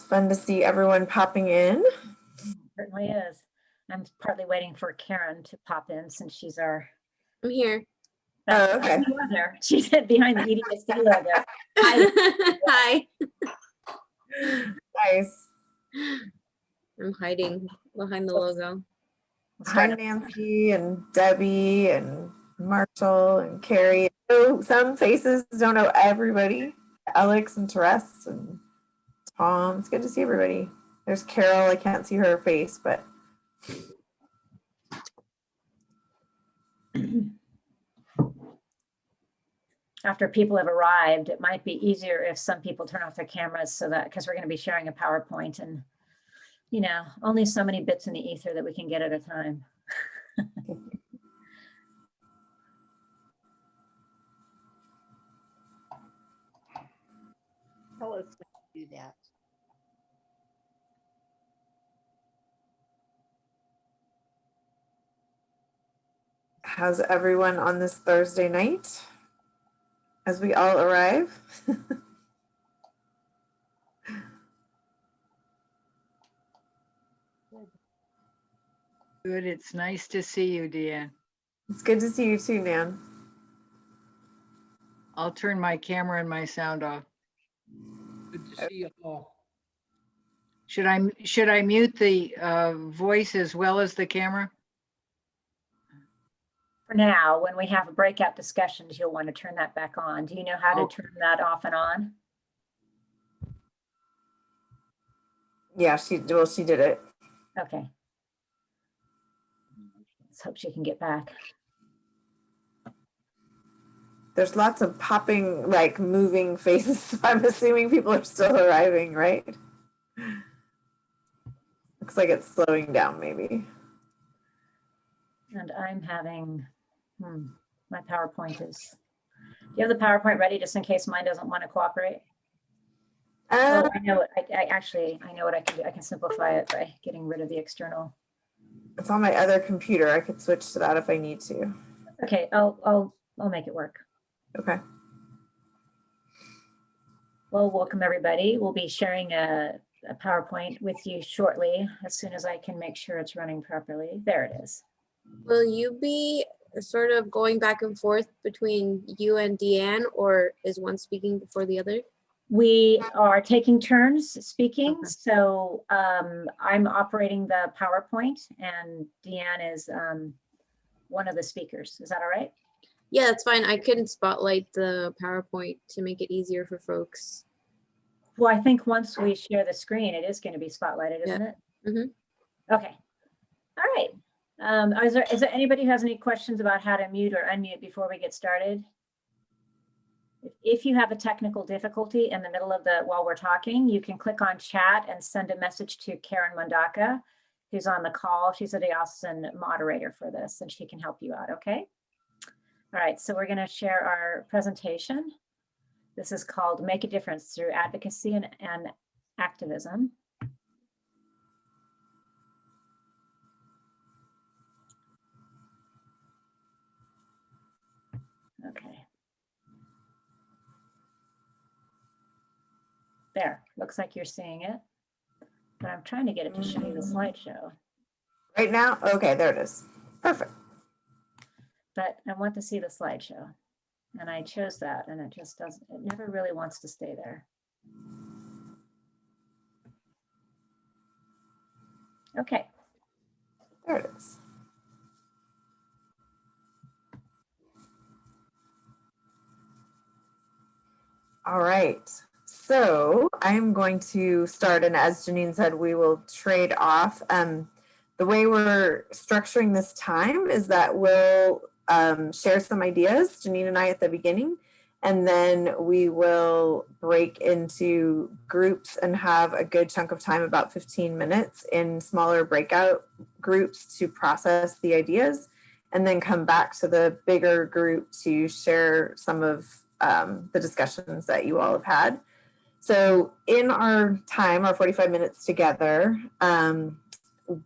fun to see everyone popping in. It certainly is. I'm partly waiting for Karen to pop in since she's our. I'm here. Oh, okay. She was there. She's behind the EDSD logo. Hi. Nice. I'm hiding behind the logo. Hi, Nancy and Debbie and Marshall and Carrie. Oh, some faces, don't know everybody. Alex and Therese and Tom. It's good to see everybody. There's Carol. I can't see her face, but. After people have arrived, it might be easier if some people turn off their cameras so that, because we're going to be sharing a PowerPoint and, you know, only so many bits in the ether that we can get at a time. Tell us when to do that. How's everyone on this Thursday night as we all arrive? Good. It's nice to see you, Deanne. It's good to see you too, Nan. I'll turn my camera and my sound off. Good to see you all. Should I mute the voice as well as the camera? For now, when we have breakout discussions, you'll want to turn that back on. Do you know how to turn that off and on? Yeah, she did it. Okay. Let's hope she can get back. There's lots of popping, like moving faces. So I'm assuming people are still arriving, right? Looks like it's slowing down maybe. And I'm having, my PowerPoint is, do you have the PowerPoint ready just in case mine doesn't want to cooperate? Oh, I know it. I know what I can do. I can simplify it by getting rid of the external. It's on my other computer. I could switch to that if I need to. Okay, I'll make it work. Okay. Well, welcome everybody. We'll be sharing a PowerPoint with you shortly as soon as I can make sure it's running properly. There it is. Will you be sort of going back and forth between you and Deanne, or is one speaking before the other? We are taking turns speaking. Okay. So I'm operating the PowerPoint and Deanne is one of the speakers. Is that all right? Yeah, that's fine. I couldn't spotlight the PowerPoint to make it easier for folks. Well, I think once we share the screen, it is going to be spotlighted, isn't it? Mm-hmm. Okay. All right. Is there anybody who has any questions about how to mute or unmute before we get started? If you have a technical difficulty in the middle of while we're talking, you can click on chat and send a message to Karen Mondaka, who's on the call. She's a diocesan moderator for this and she can help you out, okay? All right, so we're going to share our presentation. This is called Make a Difference Through Advocacy and Activism. Okay. There, looks like you're seeing it, but I'm trying to get it to show you the slideshow. Right now? Okay, there it is. Perfect. But I want to see the slideshow. And I chose that and it just doesn't, it never really wants to stay there. Okay. There it is. All right. So I'm going to start, and as Janine said, we will trade off. The way we're structuring this time is that we'll share some ideas, Janine and I at the beginning, and then we will break into groups and have a good chunk of time, about 15 minutes, in smaller breakout groups to process the ideas, and then come back to the bigger group to share some of the discussions that you all have had. So in our time, our 45 minutes together,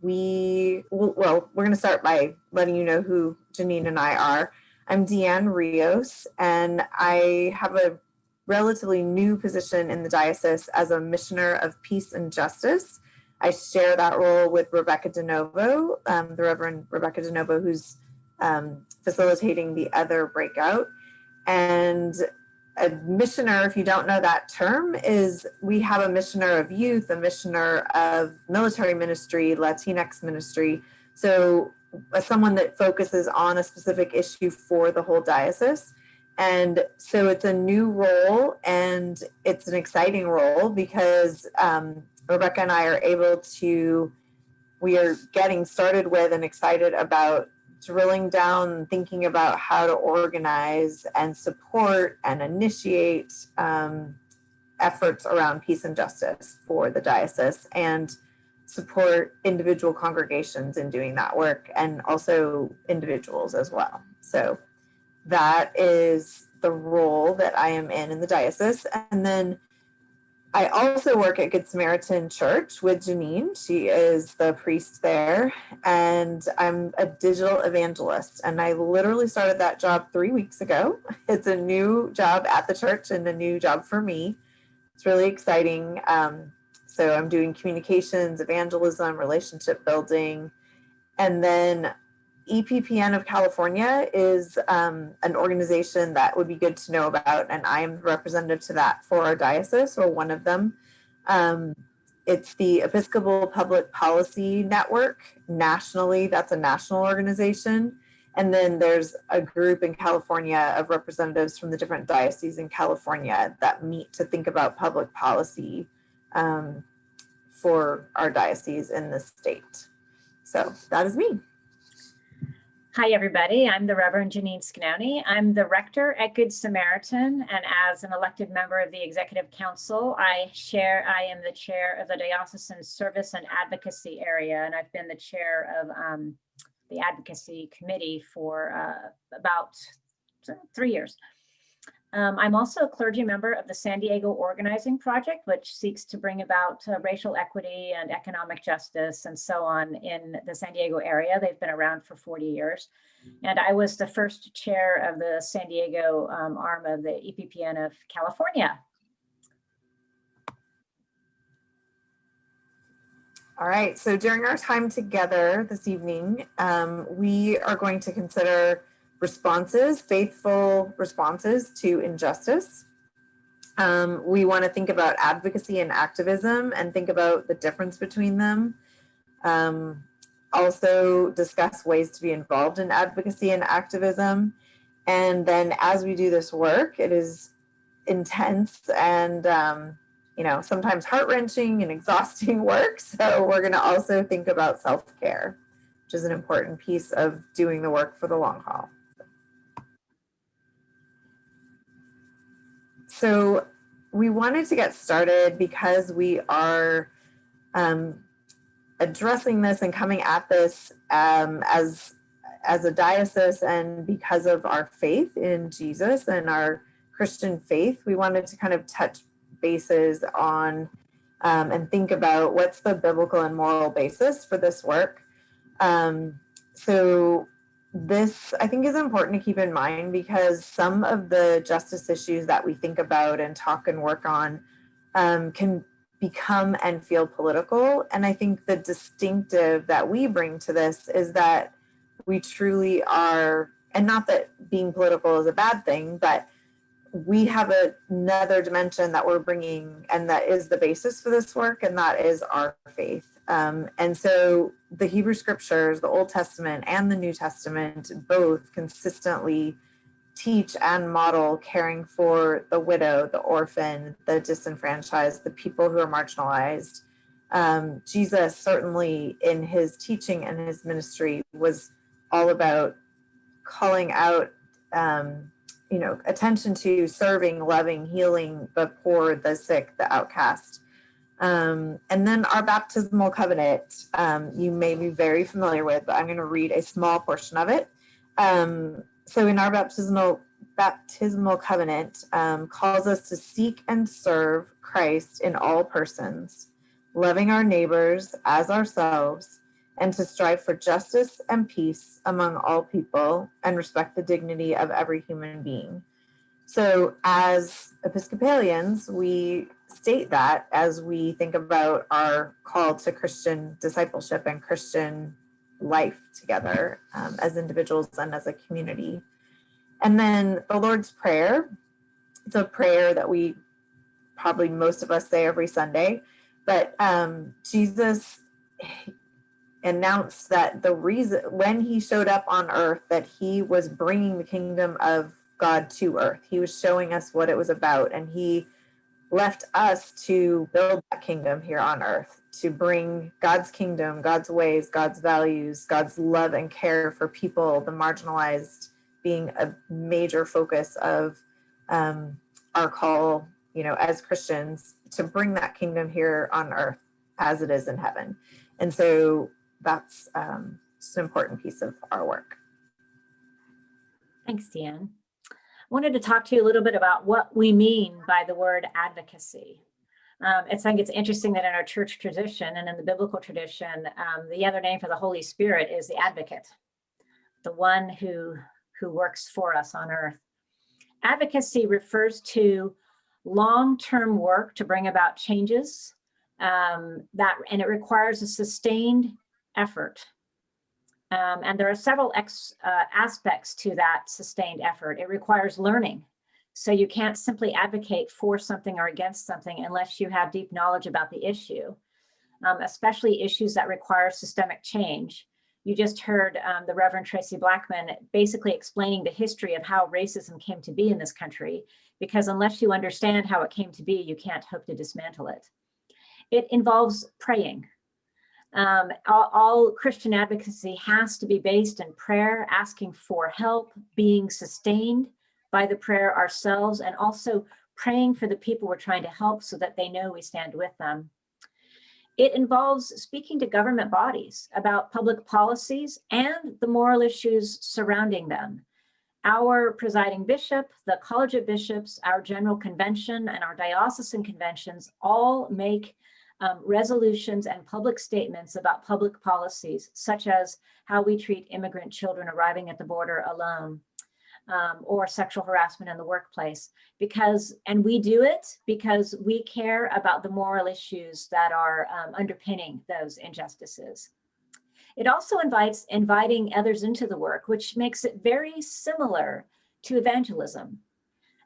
we're going to start by letting you know who Janine and I are. I'm Deanne Rios, and I have a relatively new position in the diocese as a missioner of peace and justice. I share that role with Rebecca DeNovo, the Reverend Rebecca DeNovo, who's facilitating the other breakout. And a missioner, if you don't know that term, is we have a missioner of youth, a missioner of military ministry, Latinx ministry. So someone that focuses on a specific issue for the whole diocese. And so it's a new role, and it's an exciting role because Rebecca and I are able to, we are getting started with and excited about drilling down, thinking about how to organize and support and initiate efforts around peace and justice for the diocese, and support individual congregations in doing that work, and also individuals as well. So that is the role that I am in the diocese. And then I also work at Good Samaritan Church with Janine. She is the priest there, and I'm a digital evangelist. And I literally started that job 3 weeks ago. It's a new job at the church and a new job for me. It's really exciting. So I'm doing communications, evangelism, relationship building. And then EPPN of California is an organization that would be good to know about, and I am representative to that for our diocese, or one of them. It's the Episcopal Public Policy Network nationally. That's a national organization. And then there's a group in California of representatives from the different dioceses in California that meet to think about public policy for our diocese in the state. So that is me. Hi, everybody. I'm the Reverend Janine Scanoni. I'm the rector at Good Samaritan, and as an elected member of the Executive Council, I am the chair of the Diocesan Service and Advocacy area, and I've been the chair of the Advocacy Committee for about 3 years. I'm also a clergy member of the San Diego Organizing Project, which seeks to bring about racial equity and economic justice and so on in the San Diego area. They've been around for 40 years. And I was the first chair of the San Diego arm of the EPPN of California. All right, so during our time together this evening, we are going to consider faithful responses to injustice. We want to think about advocacy and activism and think about the difference between them. Also discuss ways to be involved in advocacy and activism. And then as we do this work, it is intense and sometimes heart-wrenching and exhausting work. So we're going to also think about self-care, which is an important piece of doing the work for the long haul. So we wanted to get started because we are addressing this and coming at this as a diocese, and because of our faith in Jesus and our Christian faith, we wanted to kind of touch bases on and think about what's the biblical and moral basis for this work. So this, I think, is important to keep in mind because some of the justice issues that we think about and talk and work on can become and feel political. And I think the distinctive that we bring to this is that we truly are, and not that being political is a bad thing, but we have another dimension that we're bringing, and that is the basis for this work, and that is our faith. And so the Hebrew Scriptures, the Old Testament and the New Testament, both consistently teach and model caring for the widow, the orphan, the disenfranchised, the people who are marginalized. Jesus certainly in his teaching and his ministry was all about calling out attention to serving, loving, healing the poor, the sick, the outcast. And then our baptismal covenant, you may be very familiar with, but I'm going to read a small portion of it. So in our baptismal covenant calls us to seek and serve Christ in all persons, loving our neighbors as ourselves, and to strive for justice and peace among all people and respect the dignity of every human being. So as Episcopalians, we state that as we think about our call to Christian discipleship and Christian life together as individuals and as a community. And then the Lord's Prayer, it's a prayer that we probably most of us say every Sunday, but Jesus announced that the reason when he showed up on earth that he was bringing the kingdom of God to earth. He was showing us what it was about, and he left us to build that kingdom here on earth, to bring God's kingdom, God's ways, God's values, God's love and care for people, the marginalized being a major focus of our call, as Christians, to bring that kingdom here on earth as it is in heaven. And so that's just an important piece of our work. Thanks, Deanne. I wanted to talk to you a little bit about what we mean by the word advocacy. I think it's interesting that in our church tradition and in the biblical tradition, the other name for the Holy Spirit is the advocate, the one who works for us on earth. Advocacy refers to long-term work to bring about changes, and it requires a sustained effort. And there are several aspects to that sustained effort. It requires learning. So you can't simply advocate for something or against something unless you have deep knowledge about the issue, especially issues that require systemic change. You just heard the Reverend Tracy Blackman basically explaining the history of how racism came to be in this country, because unless you understand how it came to be, you can't hope to dismantle it. It involves praying. All Christian advocacy has to be based in prayer, asking for help, being sustained by the prayer ourselves, and also praying for the people we're trying to help so that they know we stand with them. It involves speaking to government bodies about public policies and the moral issues surrounding them. Our presiding bishop, the College of Bishops, our General Convention, and our diocesan conventions all make resolutions and public statements about public policies, such as how we treat immigrant children arriving at the border alone, or sexual harassment in the workplace. And we do it because we care about the moral issues that are underpinning those injustices. It also invites inviting others into the work, which makes it very similar to evangelism.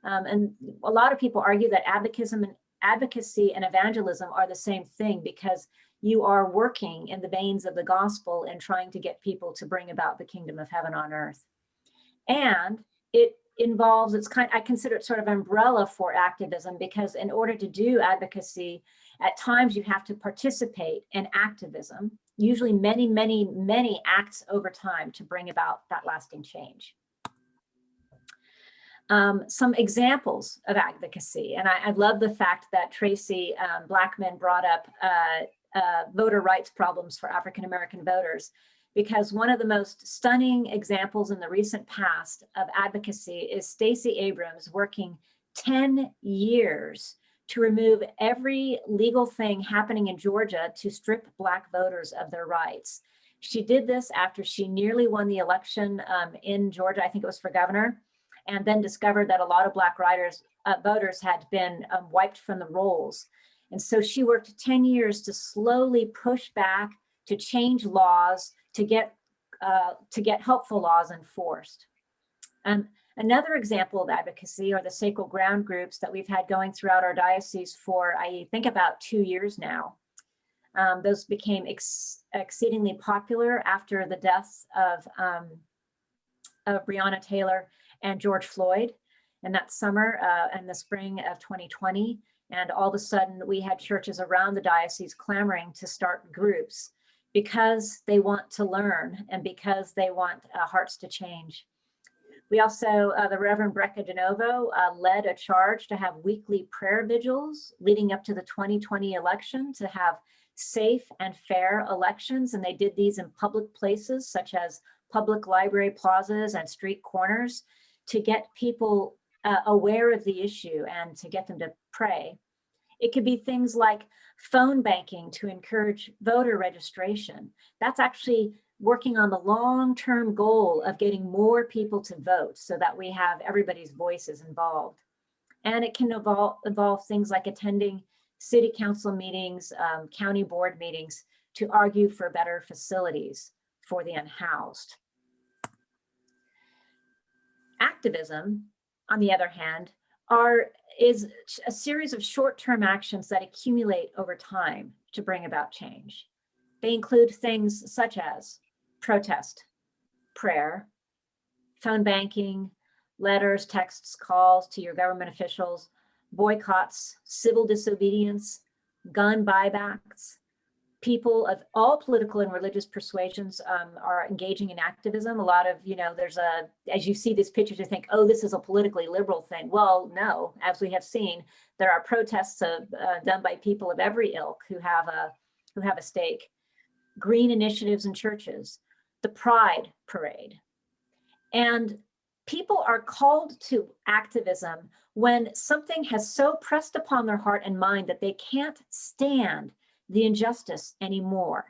And a lot of people argue that advocacy and evangelism are the same thing, because you are working in the veins of the gospel and trying to get people to bring about the kingdom of heaven on earth. And it involves, I consider it sort of umbrella for activism, because in order to do advocacy, at times you have to participate in activism, usually many, many, many acts over time to bring about that lasting change. Some examples of advocacy, and I love the fact that Tracy Blackman brought up voter rights problems for African-American voters, because one of the most stunning examples in the recent past of advocacy is Stacey Abrams working 10 years to remove every legal thing happening in Georgia to strip Black voters of their rights. She did this after she nearly won the election in Georgia, I think it was for governor, and then discovered that a lot of Black voters had been wiped from the rolls. And so she worked 10 years to slowly push back, to change laws, to get helpful laws enforced. Another example of advocacy are the sacred ground groups that we've had going throughout our diocese for, I think, about 2 years now. Those became exceedingly popular after the deaths of Breonna Taylor and George Floyd in that summer and the spring of 2020. And all of a sudden we had churches around the diocese clamoring to start groups because they want to learn and because they want hearts to change. We also, the Reverend Brecca DeNovo led a charge to have weekly prayer vigils leading up to the 2020 election, to have safe and fair elections. And they did these in public places such as public library plazas and street corners to get people aware of the issue and to get them to pray. It could be things like phone banking to encourage voter registration. That's actually working on the long-term goal of getting more people to vote so that we have everybody's voices involved. And it can involve things like attending city council meetings, county board meetings to argue for better facilities for the unhoused. Activism, on the other hand, is a series of short-term actions that accumulate over time to bring about change. They include things such as protest, prayer, phone banking, letters, texts, calls to your government officials, boycotts, civil disobedience, gun buybacks. People of all political and religious persuasions are engaging in activism. A lot of, as you see these pictures, you think, oh, this is a politically liberal thing. Well, no, as we have seen, there are protests done by people of every ilk who have a stake. Green initiatives in churches, the Pride Parade. And people are called to activism when something has so pressed upon their heart and mind that they can't stand the injustice anymore.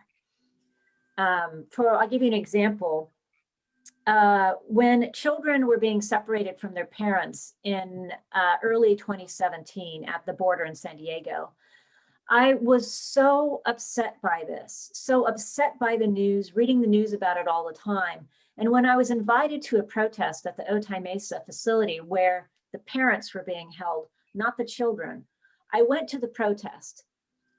I'll give you an example. When children were being separated from their parents in early 2017 at the border in San Diego, I was so upset by this, so upset by the news, reading the news about it all the time. And when I was invited to a protest at the Otay Mesa facility where the parents were being held, not the children, I went to the protest.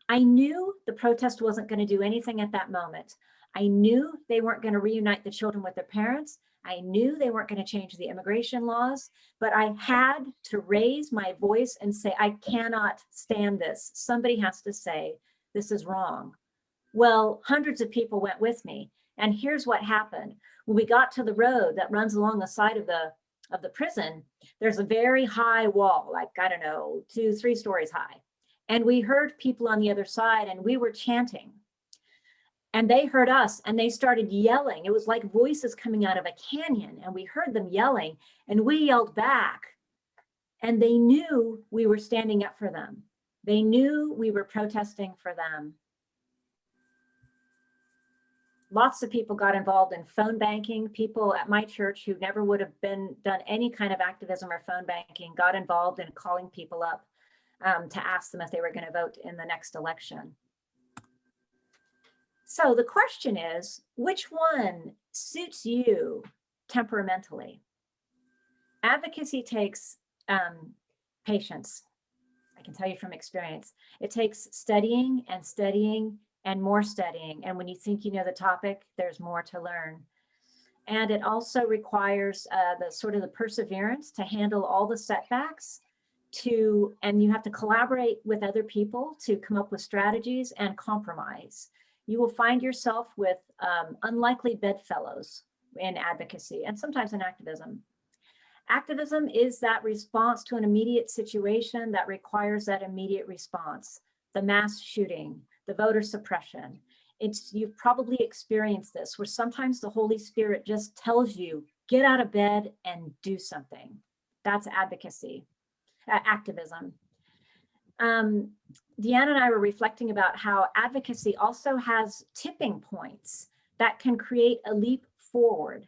I knew the protest wasn't going to do anything at that moment. I knew they weren't going to reunite the children with their parents. I knew they weren't going to change the immigration laws, but I had to raise my voice and say, I cannot stand this. Somebody has to say, this is wrong. Well, hundreds of people went with me. And here's what happened. When we got to the road that runs along the side of the prison, there's a very high wall, like, 2-3 stories high. And we heard people on the other side and we were chanting. And they heard us and they started yelling. It was like voices coming out of a canyon, and we heard them yelling and we yelled back. And they knew we were standing up for them. They knew we were protesting for them. Lots of people got involved in phone banking. People at my church who never would have done any kind of activism or phone banking got involved in calling people up to ask them if they were going to vote in the next election. So the question is, which one suits you temperamentally? Advocacy takes patience. I can tell you from experience. It takes studying and studying and more studying. And when you think you know the topic, there's more to learn. And it also requires the perseverance to handle all the setbacks, and you have to collaborate with other people to come up with strategies and compromise. You will find yourself with unlikely bedfellows in advocacy and sometimes in activism. Activism is that response to an immediate situation that requires that immediate response. The mass shooting, the voter suppression. You've probably experienced this, where sometimes the Holy Spirit just tells you, get out of bed and do something. That's advocacy, activism. Deanna and I were reflecting about how advocacy also has tipping points that can create a leap forward.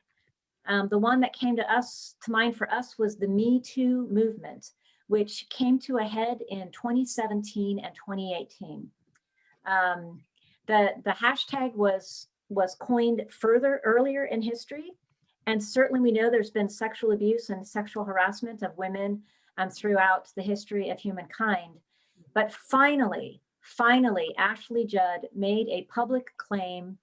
The one that came to mind for us was the Me Too movement, which came to a head in 2017 and 2018. The hashtag was coined earlier in history. And certainly we know there's been sexual abuse and sexual harassment of women throughout the history of humankind. But finally, Ashley Judd made a public claim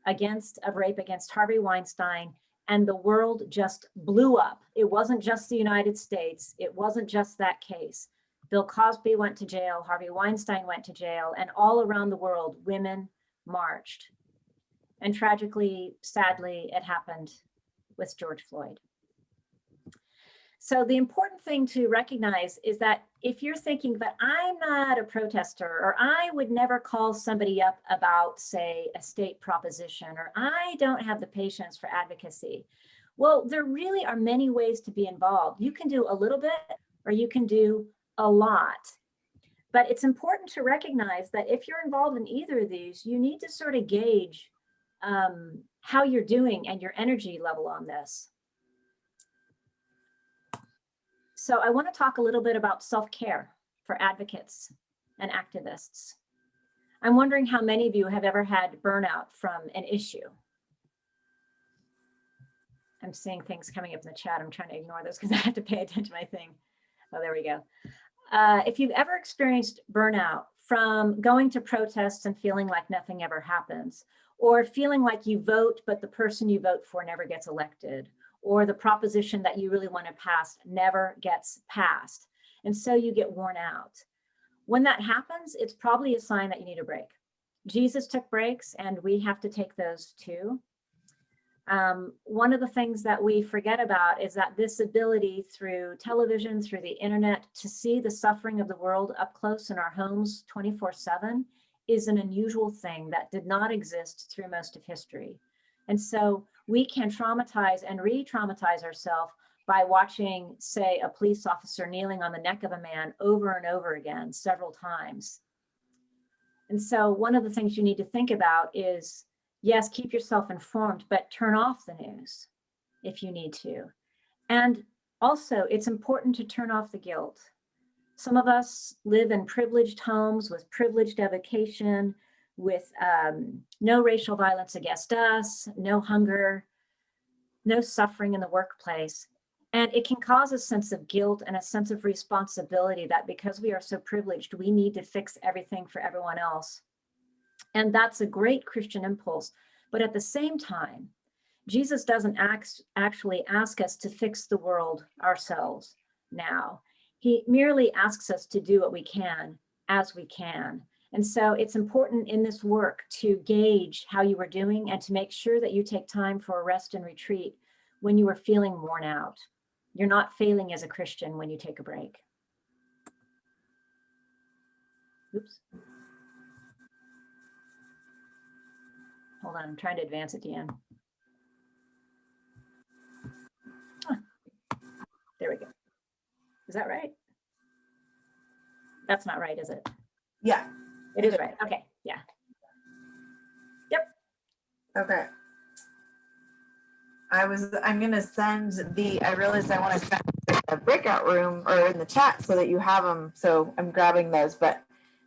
of rape against Harvey Weinstein, and the world just blew up. It wasn't just the United States. It wasn't just that case. Bill Cosby went to jail, Harvey Weinstein went to jail, and all around the world, women marched. And tragically, sadly, it happened with George Floyd. So the important thing to recognize is that if you're thinking that I'm not a protester, or I would never call somebody up about, say, a state proposition, or I don't have the patience for advocacy, well, there really are many ways to be involved. You can do a little bit, or you can do a lot. But it's important to recognize that if you're involved in either of these, you need to sort of gauge how you're doing and your energy level on this. So I want to talk a little bit about self-care for advocates and activists. I'm wondering how many of you have ever had burnout from an issue. I'm seeing things coming up in the chat. I'm trying to ignore those because I have to pay attention to my thing. Oh, there we go. If you've ever experienced burnout from going to protests and feeling like nothing ever happens, or feeling like you vote, but the person you vote for never gets elected, or the proposition that you really want to pass never gets passed, and so you get worn out. When that happens, it's probably a sign that you need a break. Jesus took breaks, and we have to take those too. One of the things that we forget about is that this ability through television, through the internet, to see the suffering of the world up close in our homes 24/7 is an unusual thing that did not exist through most of history. And so we can traumatize and re-traumatize ourselves by watching, say, a police officer kneeling on the neck of a man over and over again, several times. And so one of the things you need to think about is, yes, keep yourself informed, but turn off the news if you need to. And also, it's important to turn off the guilt. Some of us live in privileged homes with privileged education, with no racial violence against us, no hunger, no suffering in the workplace. And it can cause a sense of guilt and a sense of responsibility that because we are so privileged, we need to fix everything for everyone else. And that's a great Christian impulse. But at the same time, Jesus doesn't actually ask us to fix the world ourselves now. He merely asks us to do what we can as we can. And so it's important in this work to gauge how you are doing and to make sure that you take time for a rest and retreat when you are feeling worn out. You're not failing as a Christian when you take a break. Oops. Hold on, I'm trying to advance it, Deanne. There we go. Is that right? That's not right, is it? Yeah. It is right. Okay. Yeah. Yep. Okay. I'm going to send I realized I want to send a breakout room or in the chat so that you have them. So I'm grabbing those. But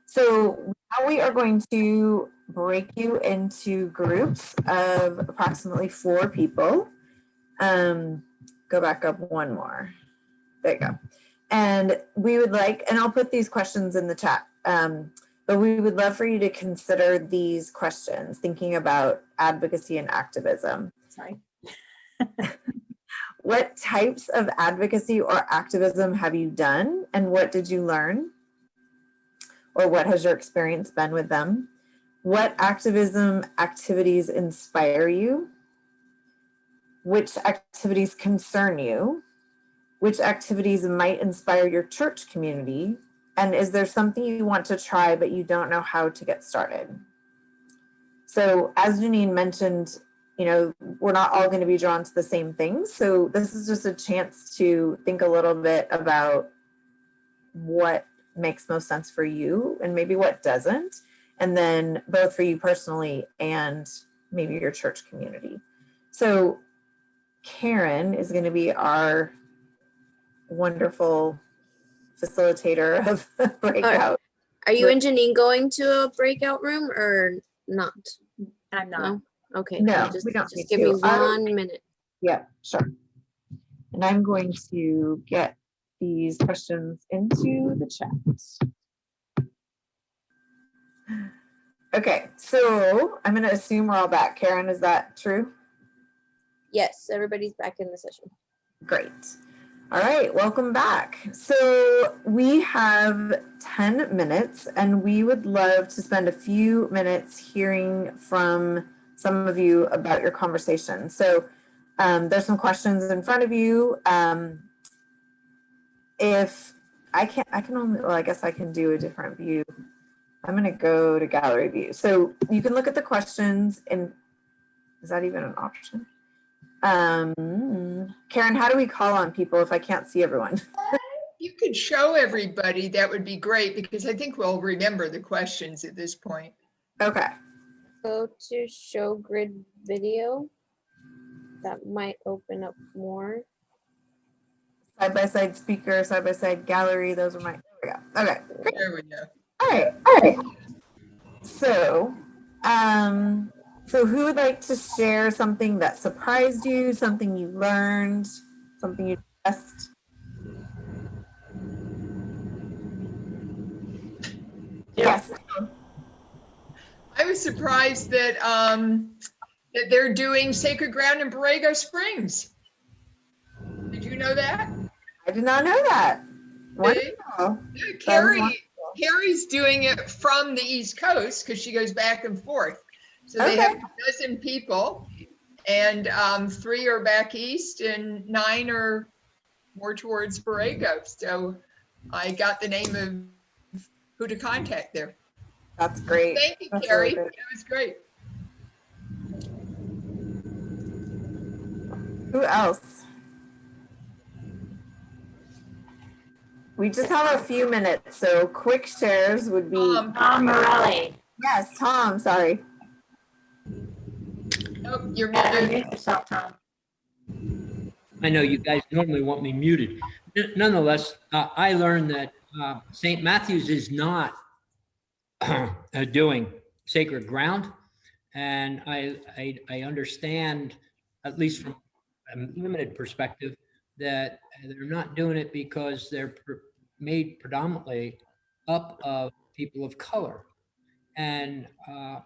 so now we are going to break you into groups of approximately 4 people. Go back up one more. There you go. And we would like, and I'll put these questions in the chat, but we would love for you to consider these questions, thinking about advocacy and activism. Sorry. What types of advocacy or activism have you done, and what did you learn? Or what has your experience been with them? What activism activities inspire you? Which activities concern you? Which activities might inspire your church community? And is there something you want to try but you don't know how to get started? So as Janine mentioned, you know, we're not all going to be drawn to the same things. So this is just a chance to think a little bit about what makes most sense for you and maybe what doesn't. And then both for you personally and maybe your church community. So Karen is going to be our wonderful facilitator of breakout. Are you and Janine going to a breakout room or not? I'm not. No? Okay. No, just, we don't just need give to. me 1 minute. Yeah, sure. And I'm going to get these questions into the chat. Okay, so I'm going to assume we're all back. Karen, is that true? Yes, everybody's back in the session. Great. All right, welcome back. So we have 10 minutes and we would love to spend a few minutes hearing from some of you about your conversation. So there's some questions in front of you. If I can only, well, I guess I can do a different view. I'm going to go to gallery view. So you can look at the questions and is that even an option? Karen, how do we call on people if I can't see everyone? you could show everybody, that would be great, because I think we'll remember the questions at this point. Okay. Go to show grid video. That might open up more. Side-by-side speaker, side-by-side gallery. Those are my, there we go. Okay, great. There we go. All right. So, so who would like to share something that surprised you, something you learned, something you just? Yes. I was surprised that that they're doing Sacred Ground in Borrego Springs. Did you know that? I did not know that. Wonderful. Yeah, Carrie's doing it from the East Coast because she goes back and forth. So they have a dozen people, and 3 are back east and 9 are more towards Borrego. So I got the name of who to contact there. That's great. Thank you, That's Carrie. really It was great. Who else? We just have a few minutes, so quick shares would be. Tom Morelli. Yes, Tom, sorry. Oh, you're Unmute muted. yourself, Tom. I know you guys normally want me muted. Nonetheless, I learned that St. Matthew's is not doing Sacred Ground. And I understand, at least from a limited perspective, that they're not doing it because they're made predominantly up of people of color. And for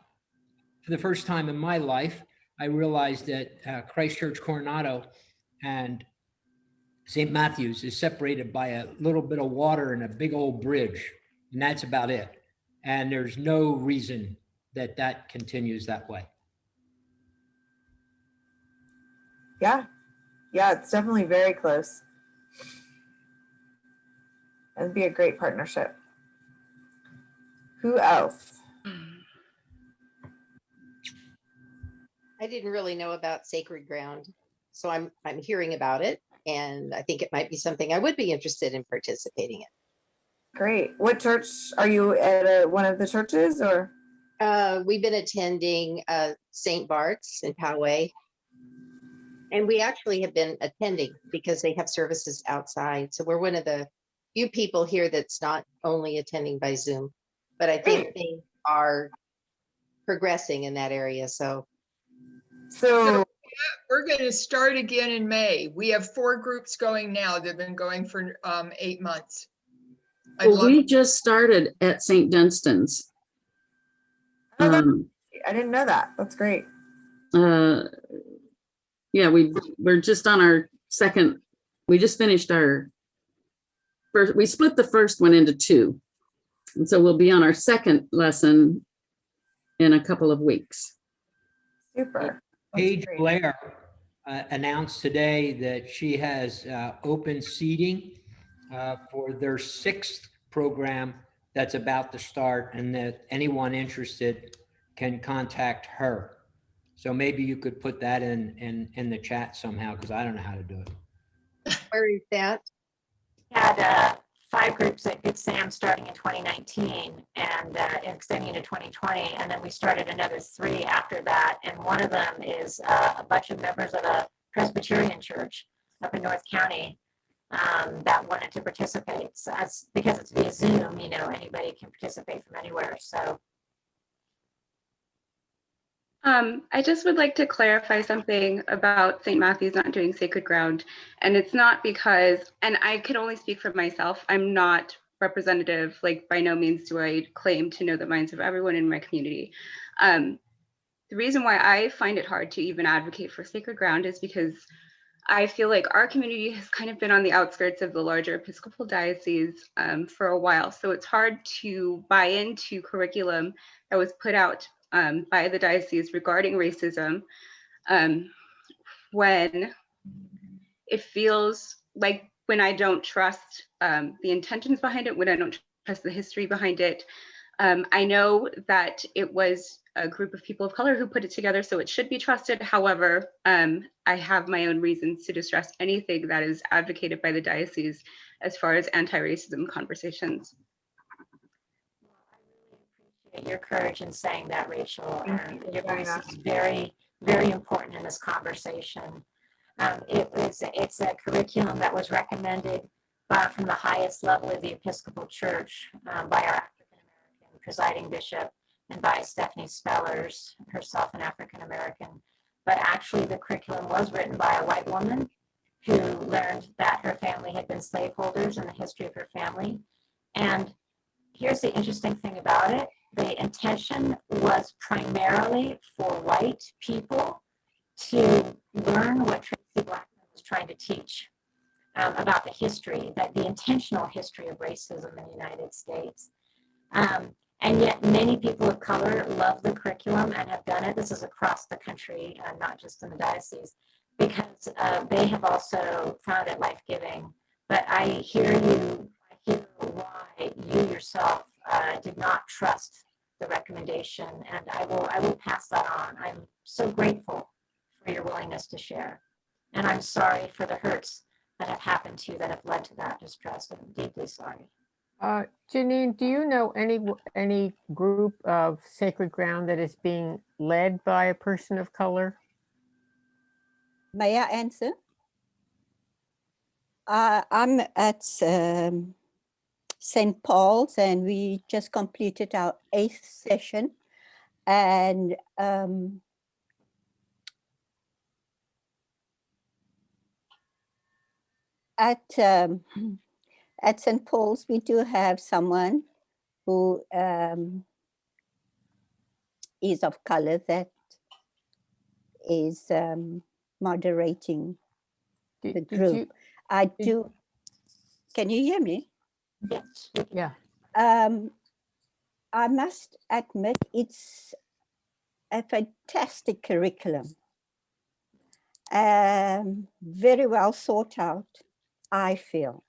the first time in my life, I realized that Christ Church Coronado and St. Matthew's is separated by a little bit of water and a big old bridge, and that's about it. And there's no reason that that continues that way. Yeah. Yeah, it's definitely very close. That'd be a great partnership. Who else? I didn't really know about Sacred Ground, so I'm hearing about it, and I think it might be something I would be interested in participating in. Great. What church are you at? One of the churches, or? We've been attending St. Bart's in Poway, and we actually have been attending because they have services outside. So we're one of the few people here that's not only attending by Zoom, but I think they are progressing in that area. So we're going to start again in May. We have 4 groups going now. They've been going for 8 months. Well, we just started at St. Dunstan's. I didn't know that. That's great. Yeah, we're just on our second. We just finished our first. We split the first one into 2, and so we'll be on our second lesson in a couple of weeks. Super. Paige Blair announced today that she has open seating for their 6th program that's about to start, and that anyone interested can contact her. So maybe you could put that in the chat somehow, because I don't know how to do it. Where is that? Had 5 groups at Good Sam starting in 2019 and extending into 2020. And then we started another 3 after that. And one of them is a bunch of members of a Presbyterian church up in North County that wanted to participate. So that's because it's via Zoom, anybody can participate from anywhere. So I just would like to clarify something about St. Matthew's not doing Sacred Ground. And it's not because, and I can only speak for myself, I'm not representative, like by no means do I claim to know the minds of everyone in my community. The reason why I find it hard to even advocate for Sacred Ground is because I feel like our community has kind of been on the outskirts of the larger Episcopal Diocese for a while. So it's hard to buy into curriculum that was put out by the diocese regarding racism when it feels like, when I don't trust the intentions behind it, when I don't trust the history behind it. I know that it was a group of people of color who put it together, so it should be trusted. However, I have my own reasons to distrust anything that is advocated by the diocese as far as anti-racism conversations. Your courage in saying that, Rachel, and your very voice much. is very, very important in this conversation. It's a curriculum that was recommended from the highest level of the Episcopal Church by our African American presiding bishop and by Stephanie Spellers, herself an African American. But actually, the curriculum was written by a white woman who learned that her family had been slaveholders and the history of her family. And here's the interesting thing about it. The intention was primarily for white people to learn what Tracy Blackman was trying to teach about the history, that the intentional history of racism in the United States. And yet many people of color love the curriculum and have done it. This is across the country, not just in the diocese, because they have also found it life-giving. But I hear why you yourself did not trust the recommendation, and I will pass that on. I'm so grateful for your willingness to share. And I'm sorry for the hurts that have happened to you that have led to that distress. I'm deeply sorry. Janine, do you know any group of sacred ground that is being led by a person of color? May I answer? I'm at St. Paul's, and we just completed our 8th session. And at St. Paul's, we do have someone who is of color that is moderating the group. Can you hear me? Yes. Yeah. I must admit, it's a fantastic curriculum. Very well thought out, I feel.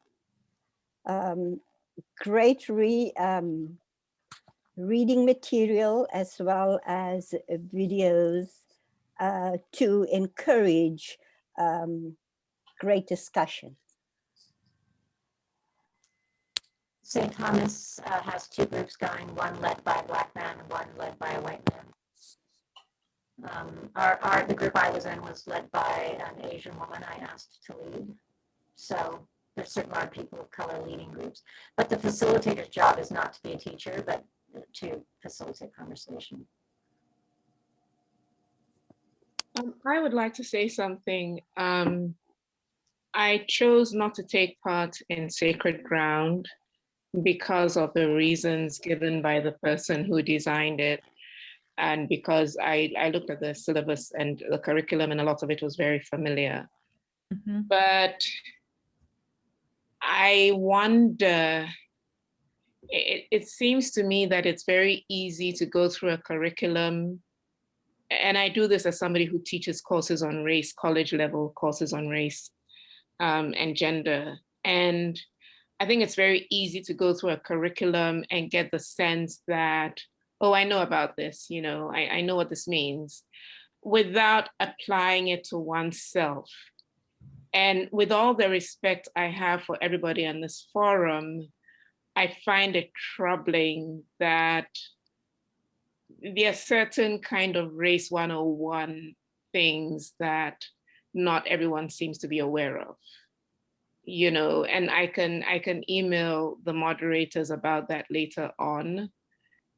Great reading material as well as videos to encourage great discussion. St. Thomas has 2 groups going, one led by a Black man and one led by a white man. The group I was in was led by an Asian woman I asked to lead. So there certainly are people of color leading groups. But the facilitator's job is not to be a teacher, but to facilitate conversation. I would like to say something. I chose not to take part in Sacred Ground because of the reasons given by the person who designed it. And because I looked at the syllabus and the curriculum, and a lot of it was very familiar. Mm-hmm. But I wonder, it seems to me that it's very easy to go through a curriculum. And I do this as somebody who teaches courses on race, college level courses on race and gender. And I think it's very easy to go through a curriculum and get the sense that, oh, I know about this, I know what this means, without applying it to oneself. And with all the respect I have for everybody on this forum, I find it troubling that there are certain kind of race 101 things that not everyone seems to be aware of. And I can email the moderators about that later on,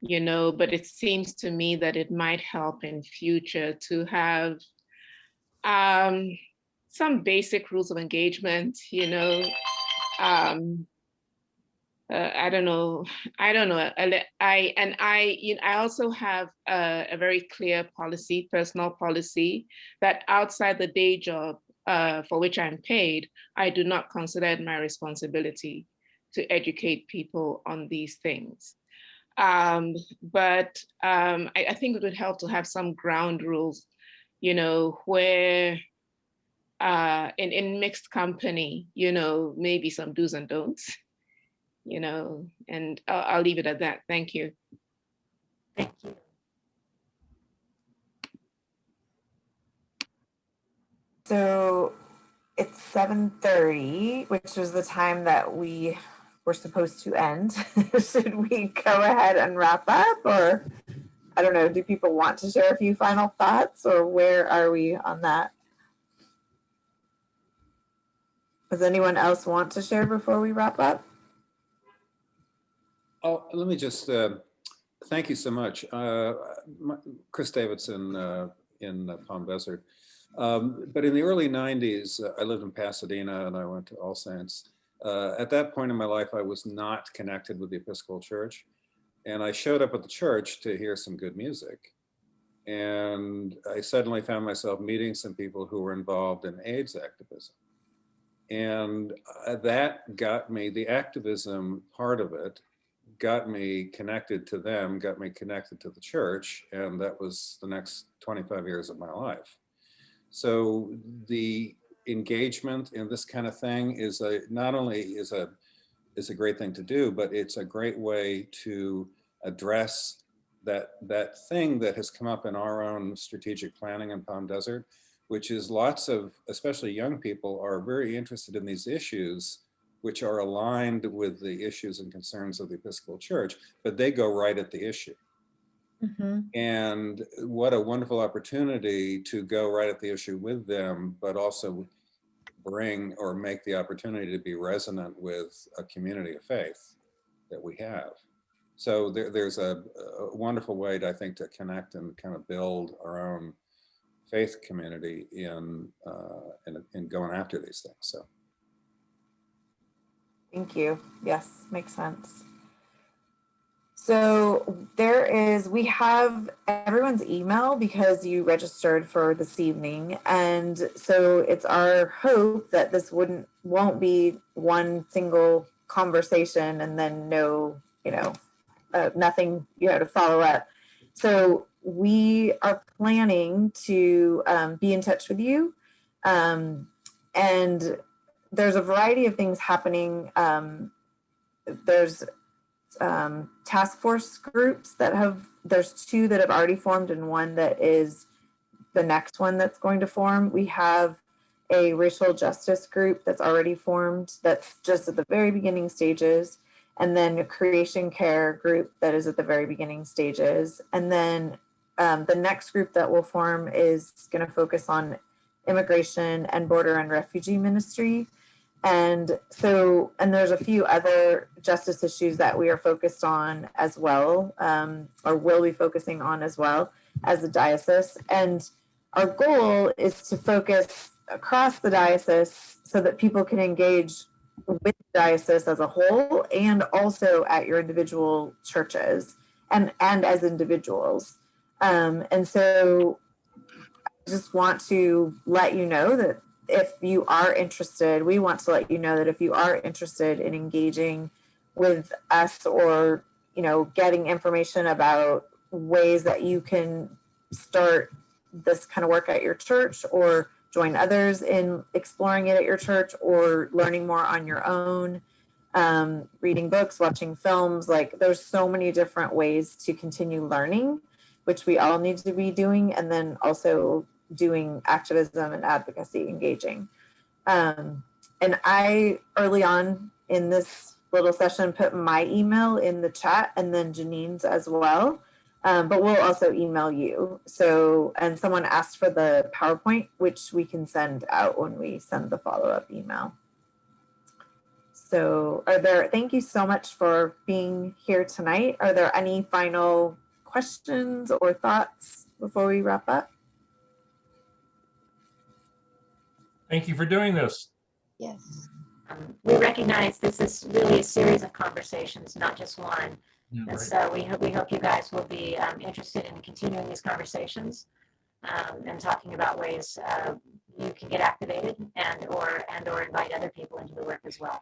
but it seems to me that it might help in future to have some basic rules of engagement, I don't know. I also have a very clear policy, personal policy, that outside the day job for which I'm paid, I do not consider it my responsibility to educate people on these things. But I think it would help to have some ground rules, where in mixed company, maybe some do's and don'ts. And I'll leave it at that. Thank you. Thank you. So it's 7:30, which was the time that we were supposed to end. Should we go ahead and wrap up, or I don't know, do people want to share a few final thoughts, or where are we on that? Does anyone else want to share before we wrap up? Oh, let me just thank you so much. Chris Davidson in Palm Desert. But in the early 90s, I lived in Pasadena and I went to All Saints. At that point in my life, I was not connected with the Episcopal Church. And I showed up at the church to hear some good music. And I suddenly found myself meeting some people who were involved in AIDS activism. And that got me, the activism part of it, got me connected to them, got me connected to the church. And that was the next 25 years of my life. So the engagement in this kind of thing is not only is a great thing to do, but it's a great way to address that thing that has come up in our own strategic planning in Palm Desert, which is lots of, especially young people, are very interested in these issues, which are aligned with the issues and concerns of the Episcopal Church, but they go right at the issue. Mm-hmm. And what a wonderful opportunity to go right at the issue with them, but also bring or make the opportunity to be resonant with a community of faith that we have. So there's a wonderful way, I think, to connect and kind of build our own faith community in going after these things. So. Thank you. Yes, makes sense. So we have everyone's email because you registered for this evening. And so it's our hope that this won't be one single conversation and then nothing, to follow up. So we are planning to be in touch with you. And there's a variety of things happening. There's task force groups there's two that have already formed and one that is the next one that's going to form. We have a racial justice group that's already formed that's just at the very beginning stages, and then a creation care group that is at the very beginning stages. And then the next group that will form is going to focus on immigration and border and refugee ministry. And there's a few other justice issues that we are focused on as well, or will be focusing on as well as the diocese. And our goal is to focus across the diocese so that people can engage with the diocese as a whole and also at your individual churches and as individuals. And so I just want to let you know that if you are interested, we want to let you know that if you are interested in engaging with us or, getting information about ways that you can start this kind of work at your church or join others in exploring it at your church or learning more on your own, reading books, watching films, there's so many different ways to continue learning, which we all need to be doing, and then also doing activism and advocacy, engaging. And I, early on in this little session, put my email in the chat and then Janine's as well. But we'll also email you. And someone asked for the PowerPoint, which we can send out when we send the follow-up email. So thank you so much for being here tonight. Are there any final questions or thoughts before we wrap up? Thank you for doing this. Yes. We recognize this is really a series of conversations, not just one. Yeah, and right. so we hope you guys will be interested in continuing these conversations and talking about ways you can get activated and or invite other people into the work as well.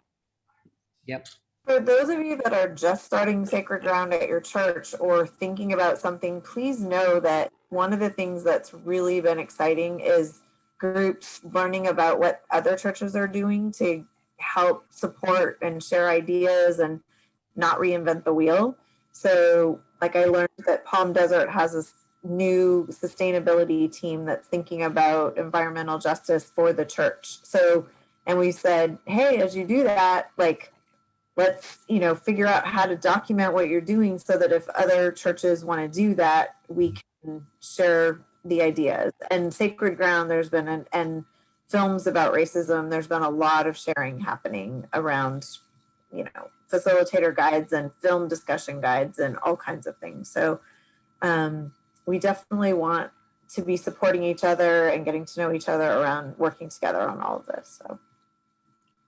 Yep. For those of you that are just starting Sacred Ground at your church or thinking about something, please know that one of the things that's really been exciting is groups learning about what other churches are doing to help support and share ideas and not reinvent the wheel. So I learned that Palm Desert has this new sustainability team that's thinking about environmental justice for the church. So, and we said, hey, as you do that, like, let's, you know, figure out how to document what you're doing so that if other churches want to do that, we can share the ideas. And Sacred Ground, there's been and films about racism, there's been a lot of sharing happening around, you know, facilitator guides and film discussion guides and all kinds of things. So we definitely want to be supporting each other and getting to know each other around working together on all of this. So.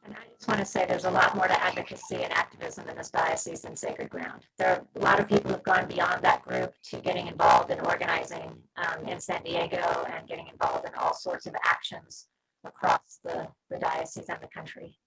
And I just want to say there's a lot more to advocacy and activism in this diocese than Sacred Ground. There are a lot of people who've gone beyond that group to getting involved in organizing in San Diego and getting involved in all sorts of actions across the diocese and the country.